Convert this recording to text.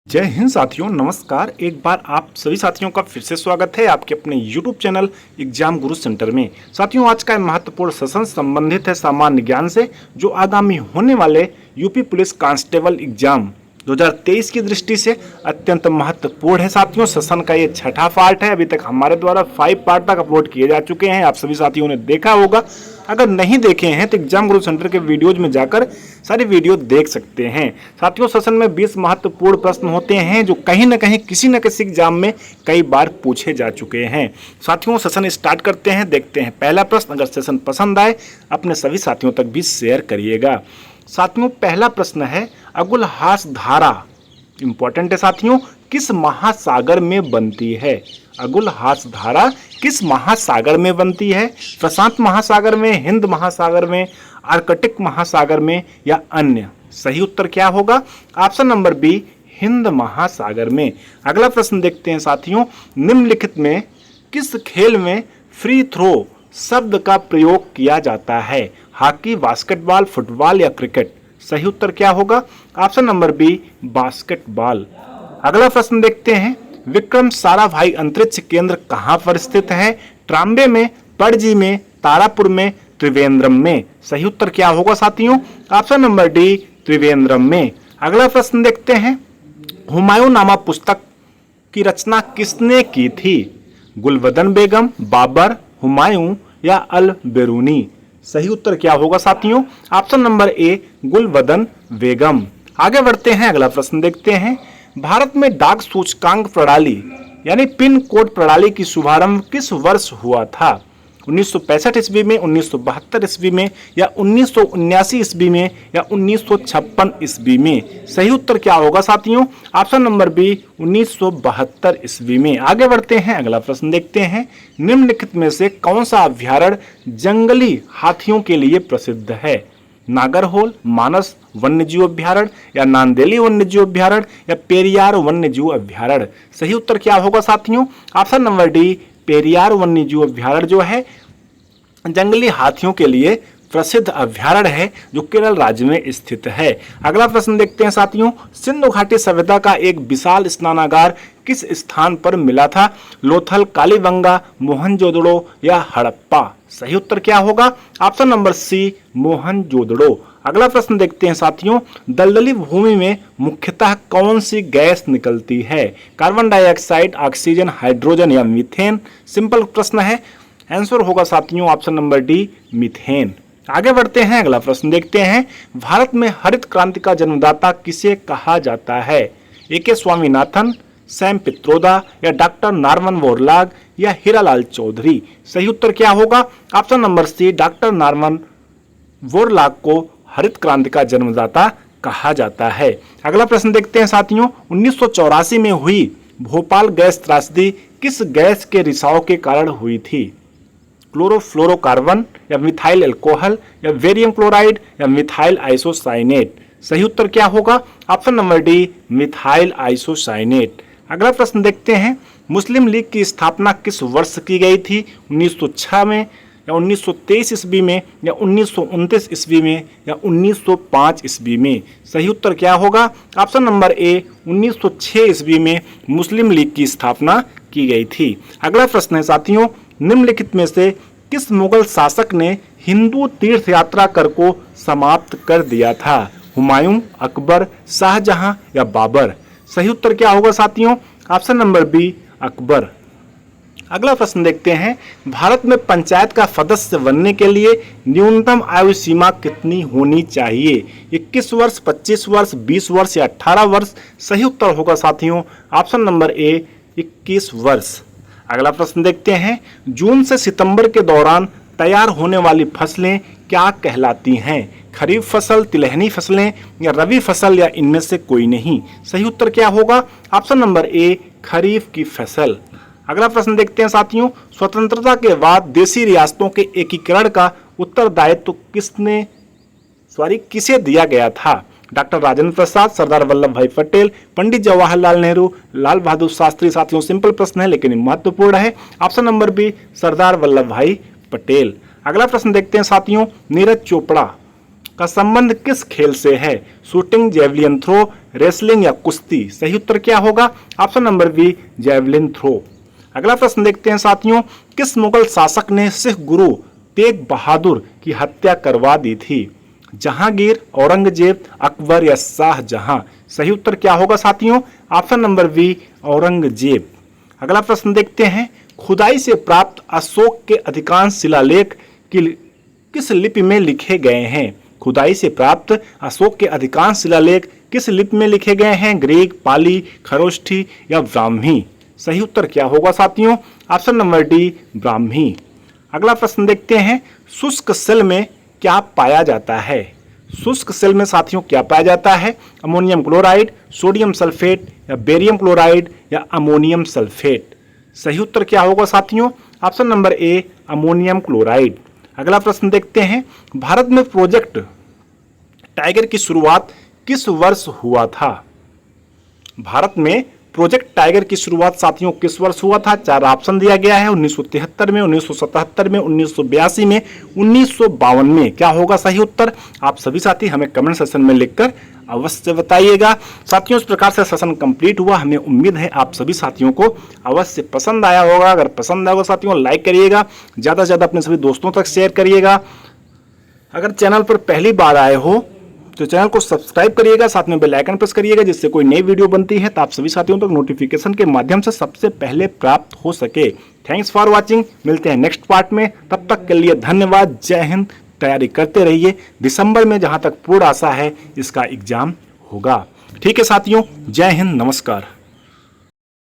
जय हिंद साथियों, नमस्कार। एक बार आप सभी साथियों का फिर से स्वागत है आपके अपने YouTube चैनल एग्जाम गुरु सेंटर में। साथियों, आज का महत्वपूर्ण सेशन संबंधित है सामान्य ज्ञान से, जो आगामी होने वाले यूपी पुलिस कांस्टेबल एग्जाम 2023 की दृष्टि से अत्यंत महत्वपूर्ण है। साथियों, सेशन का ये छठा पार्ट है। अभी तक हमारे द्वारा 5 पार्ट तक अपलोड किए जा चुके हैं, आप सभी साथियों ने देखा होगा। अगर नहीं देखे हैं तो एग्जाम गुरु सेंटर के वीडियोज में जाकर सारी वीडियो देख सकते हैं। साथियों, सेशन में 20 महत्वपूर्ण प्रश्न होते हैं जो कहीं ना कहीं किसी न किसी एग्जाम में कई बार पूछे जा चुके हैं। साथियों, सेशन स्टार्ट करते हैं, देखते हैं पहला प्रश्न। अगर सेशन पसंद आए अपने सभी साथियों तक भी शेयर करिएगा। साथियों, पहला प्रश्न है, अगुलहास धारा इंपॉर्टेंट है साथियों, किस महासागर में बनती है? अगुलहास धारा किस महासागर में बनती है? प्रशांत महासागर में, हिंद महासागर में, आर्कटिक महासागर में या अन्य? सही उत्तर क्या होगा? ऑप्शन नंबर बी, हिंद महासागर में। अगला प्रश्न देखते हैं साथियों, निम्नलिखित में किस खेल में फ्री थ्रो शब्द का प्रयोग किया जाता है? हॉकी, बास्केटबॉल, फुटबॉल या क्रिकेट? सही उत्तर क्या होगा? Option number B, basketball. अगला प्रश्न देखते हैं, विक्रम साराभाई अंतरिक्ष केंद्र कहां पर स्थित है? ट्राम्बे में, पणजी में, तारापुर में, त्रिवेंद्रम में? सही उत्तर क्या होगा साथियों? ऑप्शन नंबर डी, त्रिवेंद्रम में। अगला प्रश्न देखते हैं, हुमायूं नामा पुस्तक की रचना किसने की थी? गुलबदन बेगम, बाबर, हुमायूं या अल बेरूनी? सही उत्तर क्या होगा साथियों? ऑप्शन नंबर ए, गुलबदन बेगम। आगे बढ़ते हैं, अगला प्रश्न देखते हैं, भारत में डाक सूचकांक प्रणाली यानी पिन कोड प्रणाली की शुभारंभ किस वर्ष हुआ था? 1965 ईस्वी में, 1972 ईस्वी में या 1979 ईस्वी में या 1956 ईस्वी में? सही उत्तर क्या होगा साथियों? ऑप्शन नंबर बी, 1972 ईस्वी में। आगे बढ़ते हैं, अगला प्रश्न देखते हैं, निम्नलिखित में से कौन सा अभ्यारण्य जंगली हाथियों के लिए प्रसिद्ध है? नागरहोल, मानस वन्यजीव अभ्यारण्य या नांदेली वन्यजीव अभ्यारण्य या पेरियार वन्यजीव अभ्यारण्य? सही उत्तर क्या होगा साथियों? ऑप्शन नंबर डी, पेरियार वन्यजीव अभ्यारण्य जो है जंगली हाथियों के लिए प्रसिद्ध अभ्यारण्य है, जो केरल राज्य में स्थित है। अगला प्रश्न देखते हैं साथियों, सिंधु घाटी सभ्यता का एक विशाल स्नानागार किस स्थान पर मिला था? लोथल, कालीबंगा, मोहनजोदड़ो या हड़प्पा? सही उत्तर क्या होगा? Option number C, Mohenjodaro. अगला प्रश्न देखते हैं साथियों, दलदली भूमि में मुख्यतः कौन सी गैस निकलती है? कार्बन डाइऑक्साइड, ऑक्सीजन, हाइड्रोजन या मीथेन? सिंपल प्रश्न है, आंसर होगा साथियों ऑप्शन नंबर डी, मीथेन। आगे बढ़ते हैं, अगला प्रश्न देखते हैं, भारत में हरित क्रांति का जन्मदाता किसे कहा जाता है? ए.के. स्वामीनाथन, सैम पित्रोदा या डॉक्टर नॉर्मन बोरलॉग या हीरालाल चौधरी? सही उत्तर क्या होगा? Option number C, doctor Norman Borlaug को हरित क्रांति का जन्मदाता कहा जाता है। अगला प्रश्न देखते हैं साथियों, 1984 में हुई भोपाल गैस त्रासदी किस गैस के रिसाव के कारण हुई थी? क्लोरोफ्लोरोकार्बन या मिथाइल अल्कोहल या बेरियम क्लोराइड या मिथाइल आइसोसाइनेट? सही उत्तर क्या होगा? Option number D, methyl isocyanate. अगला प्रश्न देखते हैं, मुस्लिम लीग की स्थापना किस वर्ष की गई थी? 1906 में या 1923 ईस्वी में या 1929 ईस्वी में या 1905 ईस्वी में? सही उत्तर क्या होगा? ऑप्शन नंबर ए, 1906 ईस्वी में मुस्लिम लीग की स्थापना की गई थी। अगला प्रश्न है साथियों, निम्नलिखित में से किस मुगल शासक ने हिंदू तीर्थ यात्रा कर को समाप्त कर दिया था? हुमायूं, अकबर, शाहजहां या बाबर? सही उत्तर क्या होगा साथियों? Option number B, Akbar. अगला प्रश्न देखते हैं, भारत में पंचायत का सदस्य बनने के लिए न्यूनतम आयु सीमा कितनी होनी चाहिए? 21 वर्ष, 25 वर्ष, 20 वर्ष या 18 वर्ष? सही उत्तर होगा साथियों ऑप्शन नंबर ए, 21 वर्ष। अगला प्रश्न देखते हैं, जून से सितंबर के दौरान तैयार होने वाली फसलें क्या कहलाती हैं? खरीफ फसल, तिलहनी फसलें या रबी फसल या इनमें से कोई नहीं? सही उत्तर क्या होगा? ऑप्शन नंबर ए, खरीफ की फसल। अगला प्रश्न देखते हैं साथियों, स्वतंत्रता के बाद देशी रियासतों के एकीकरण का उत्तरदायित्व किसे दिया गया था? डॉक्टर राजेंद्र प्रसाद, सरदार वल्लभ भाई पटेल, पंडित जवाहरलाल नेहरू, लाल बहादुर शास्त्री? साथियों, सिंपल प्रश्न है लेकिन महत्वपूर्ण है। Option number B, Sardar Vallabh भाई पटेल। अगला प्रश्न देखते हैं साथियों, नीरज चोपड़ा का संबंध किस खेल से है? शूटिंग, जेवलिन थ्रो, रेसलिंग या कुश्ती? सही उत्तर क्या होगा? Option number B, javelin throw. अगला प्रश्न देखते हैं साथियों, किस मुगल शासक ने सिख गुरु तेग बहादुर की हत्या करवा दी थी? जहांगीर, औरंगजेब, अकबर या शाहजहां? सही उत्तर क्या होगा साथियों? Option number B, Aurangzeb. अगला प्रश्न देखते हैं, खुदाई से प्राप्त अशोक के अधिकांश शिलालेख किस लिपि में लिखे गए हैं? खुदाई से प्राप्त अशोक के अधिकांश शिलालेख किस लिपि में लिखे गए हैं? ग्रीक, पाली, खरोष्ठी या ब्राह्मी? सही उत्तर क्या होगा साथियों? Option number D, Brahmi. अगला प्रश्न देखते हैं, शुष्क सेल में क्या पाया जाता है? शुष्क सेल में साथियों क्या पाया जाता है? अमोनियम क्लोराइड, सोडियम सल्फेट या बेरियम क्लोराइड या अमोनियम सल्फेट? सही उत्तर क्या होगा साथियों? Option number A, ammonium chloride. अगला प्रश्न देखते हैं, भारत में प्रोजेक्ट टाइगर की शुरुआत किस वर्ष हुआ था? भारत में प्रोजेक्ट टाइगर की शुरुआत साथियों किस वर्ष हुआ था? 4 ऑप्शन दिया गया है, 1973 में, 1977 में, 1982 में, 1952 में। क्या होगा सही उत्तर? आप सभी साथी हमें कमेंट सेक्शन में लिखकर अवश्य बताइएगा। साथियों, इस प्रकार से सेशन कंप्लीट हुआ। हमें उम्मीद है आप सभी साथियों को अवश्य पसंद आया होगा। अगर पसंद आया होगा साथियों, लाइक करिएगा, ज़्यादा से ज़्यादा अपने सभी दोस्तों तक शेयर करिएगा। अगर चैनल पर पहली बार आए हो तो चैनल को सब्सक्राइब करिएगा, साथ में बेल आइकन प्रेस करिएगा, जिससे कोई नई वीडियो बनती है तो आप सभी साथियों तक नोटिफिकेशन के माध्यम से सबसे पहले प्राप्त हो सके। Thanks for watching. मिलते हैं नेक्स्ट पार्ट में, तब तक के लिए धन्यवाद। जय हिंद। तैयारी करते रहिए, दिसंबर में जहां तक पूर्ण आशा है इसका एग्जाम होगा। ठीक है साथियों, जय हिंद, नमस्कार।